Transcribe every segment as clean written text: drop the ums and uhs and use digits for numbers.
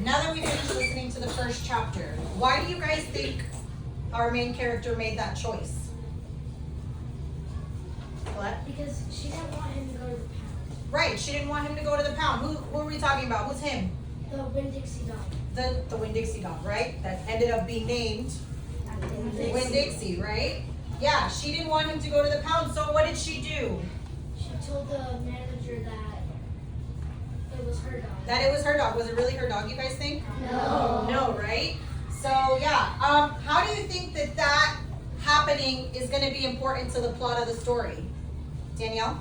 now that we finished listening to the first chapter, why do you guys think our main character made that choice? What? Because she didn't want him to go to the pound. Right, she didn't want him to go to the pound. Who are we talking about? Who's him? The Winn-Dixie dog. The Winn-Dixie dog, right? That ended up being named Winn-Dixie, right? Yeah, she didn't want him to go to the pound, so what did she do? She told the manager that it was her dog. That it was her dog. Was it really her dog, you guys think? No. No, right? So, yeah. How do you think that happening is going to be important to the plot of the story? Danielle?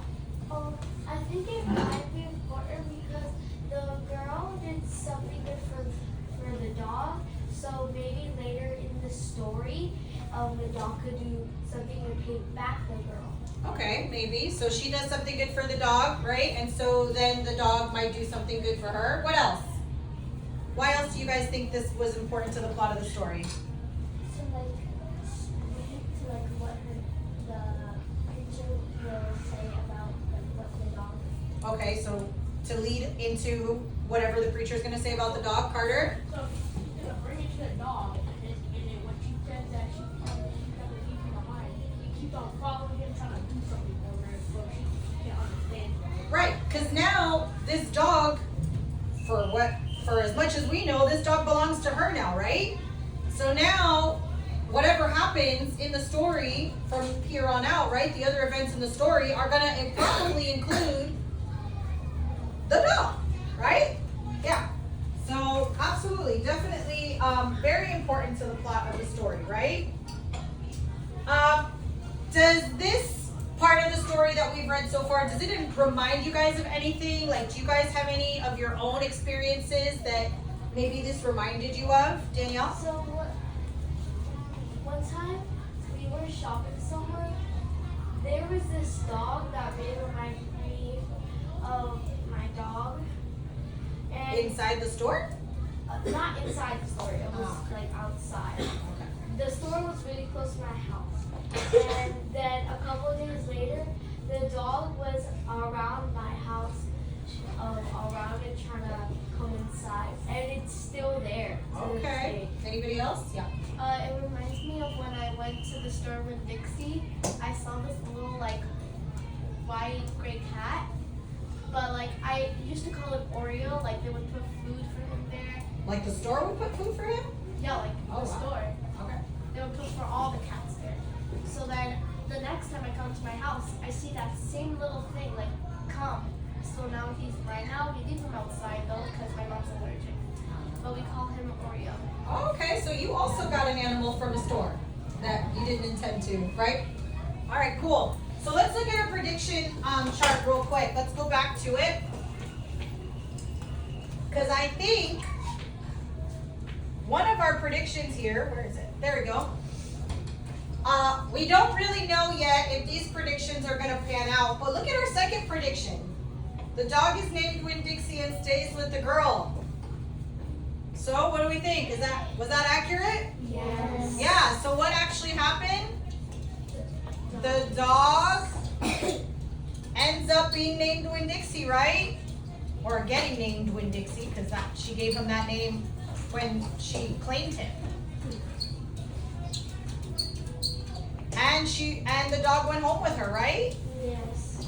I think it might be important because the girl did something good for the dog. So maybe later in the story, the dog could do something to pay back the girl. Okay, maybe. So she does something good for the dog, right? And so then the dog might do something good for her. What else? Why else do you guys think this was important to the plot of the story? So what the picture will say about what the dog. Okay, so to lead into whatever the preacher is going to say about the dog, Carter? So she's gonna bring it to the dog, and then when she says that she's gonna leave him behind, he keeps on following him, trying to do something for her, so she can't understand. Right, because now this dog, for as much as we know, this dog belongs to her now, right? So now, whatever happens in the story from here on out, right, the other events in the story are going to probably include the dog, right? Yeah. So, absolutely, definitely very important to the plot of the story, right? Does this part of the story that we've read so far, does it remind you guys of anything? Like, do you guys have any of your own experiences that maybe this reminded you of? Danielle? So one time we were shopping somewhere. There was this dog that really reminded me of my dog. And Inside the store? not inside the store. It was Oh, okay. like outside. Okay. The store was really close to my house. And then a couple of days later, the dog was around my house, around it trying to come inside. And it's still there. To this Okay. day. Anybody else? Yeah. It reminds me of when I went to the store with Dixie. I saw this little like white gray cat, but like I used to call it Oreo. Like they would put food for him there. Like the store would put food for him? Yeah, like Oh, the wow. store. Okay. They would put for all the cats there. So then the next time I come to my house, I see that same little thing like come. So now right now we leave him outside though because my mom's allergic. But we call him Oreo. Okay, so you also got an animal from a store that you didn't intend to, right? All right, cool. So let's look at our prediction chart real quick. Let's go back to it. Because I think one of our predictions here, where is it? There we go. We don't really know yet if these predictions are going to pan out, but look at our second prediction. The dog is named Winn-Dixie and stays with the girl. So what do we think? Was that accurate? Yes. Yeah, so what actually happened? The dog ends up being named Winn-Dixie, right? Or getting named Winn-Dixie, because she gave him that name when she claimed him. And the dog went home with her, right? Yes.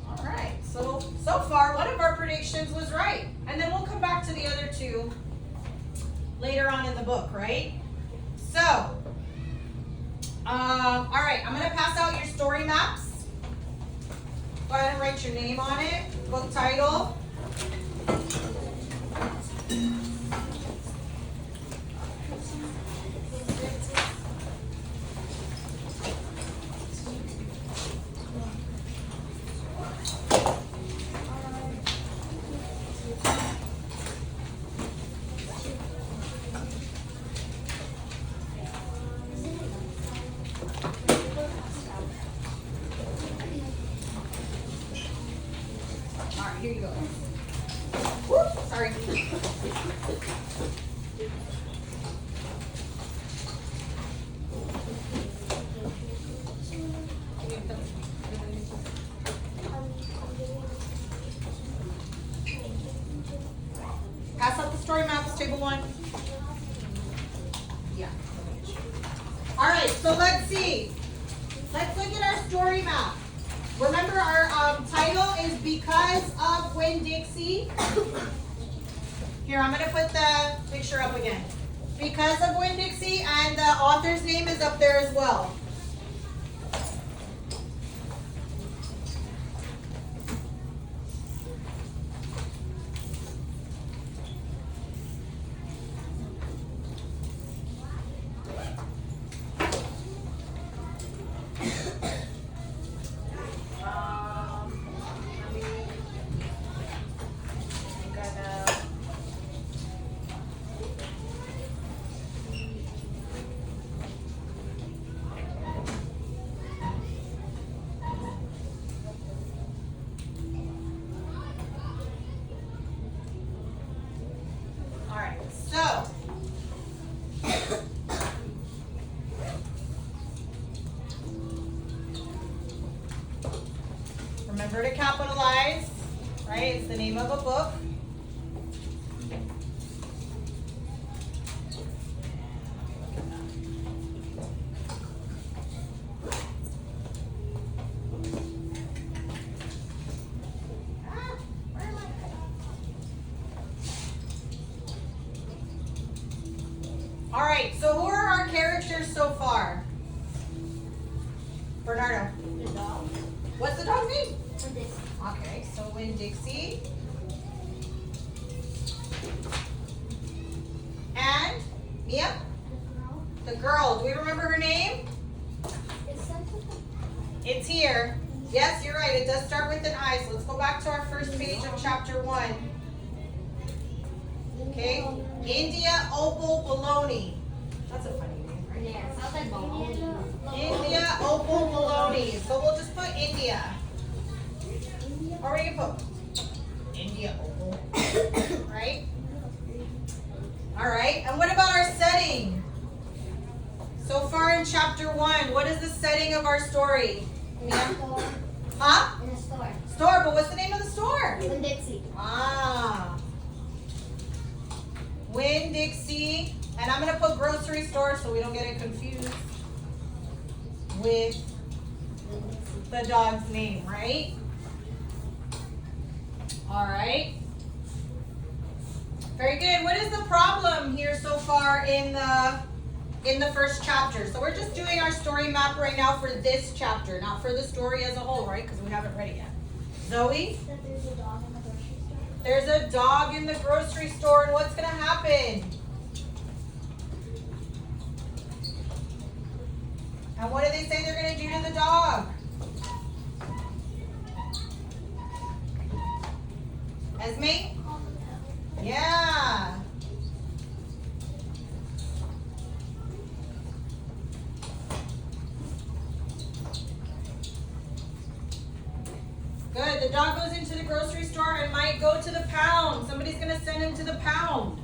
All right, so far one of our predictions was right. And then we'll come back to the other two later on in the book, right? So, all right, I'm gonna pass out your story maps. Go ahead and write your name on it, book title. All right, here you go. table one? Yeah. All right, so let's see. Let's look at our story map. Remember our title is Because of Winn-Dixie. Here, I'm going to put the picture up again. Because of Winn-Dixie, and the author's name is up there as well. Remember to capitalize, right? It's the name of a book. All right, so who are our characters so far? Bernardo. The dog. What's the dog's name? Winn-Dixie. Okay, so Winn-Dixie. And Mia? The girl. The girl. Do we remember her name? It starts with a It's here. Yes, you're right. It does start with an I. So let's go back to our first page of chapter 1. Okay. India Opal Baloney. That's a funny name, right? Yeah, sounds like baloney. India Opal Baloney. So we'll just put India. Or we can put India Opal. Right? Alright. And what about our setting? So far in chapter 1, what is the setting of our story? In a store. Huh? In a store. Store, but what's the name of the store? Winn-Dixie. Ah. Winn-Dixie. And I'm going to put grocery store so we don't get it confused with the dog's name, right? All right. Very good. What is the problem here so far in the first chapter? So we're just doing our story map right now for this chapter, not for the story as a whole, right? Because we haven't read it yet. Zoe? That there's a dog in the grocery store. There's a dog in the grocery store, and what's going to happen? And what do they say they're going to do to the dog? Esme? Yeah. Good. The dog goes into the grocery store and might go to the pound. Somebody's going to send him to the pound.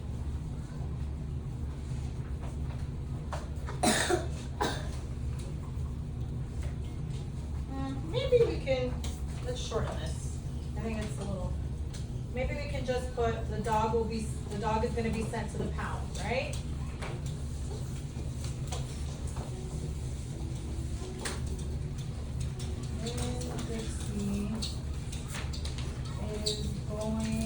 Maybe we can, let's shorten this. I think it's a little, maybe we can just put the dog is going to be sent to the pound, right? Winn-Dixie is going